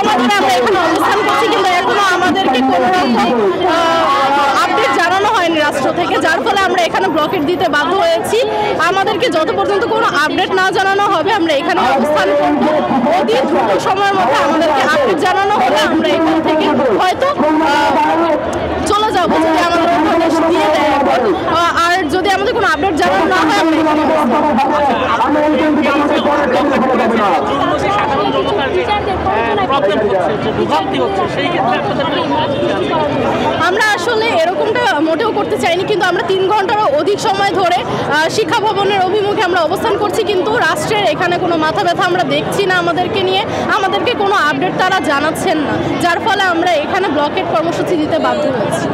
সময় ধরে আমরা এখানে অবস্থান করছি, কিন্তু এখনো আমাদেরকে কোনো রকম আপডেট জানানো হয়নি রাষ্ট্র থেকে, যার ফলে আমরা এখানে ব্লকেট দিতে বাধ্য হয়েছি। আমাদেরকে যত পর্যন্ত কোনো আপডেট না জানানো হবে আমরা এখানে অবস্থান করব। অতি দ্রুত সময়ের মধ্যে আমাদেরকে আপডেট জানানো হলে আমরা এখান থেকে হয়তো চলে যাব, যদি আমাদের অধ্যাদেশ দিয়ে দেয় এখন। আর যদি আমাদের কোনো আপডেট জানানো না হয় আমরা এখানে আমরা আসলে এরকমটা মোটেও করতে চাইনি, কিন্তু আমরা 3 ঘন্টারও অধিক সময় ধরে শিক্ষা ভবনের অভিমুখে আমরা অবস্থান করছি, কিন্তু রাষ্ট্রের এখানে কোনো মাথা ব্যথা আমরা দেখছি না আমাদেরকে নিয়ে। আমাদেরকে কোনো আপডেট তারা জানাচ্ছেন না, যার ফলে আমরা এখানে ব্লকেট কর্মসূচি দিতে বাধ্য হয়েছি।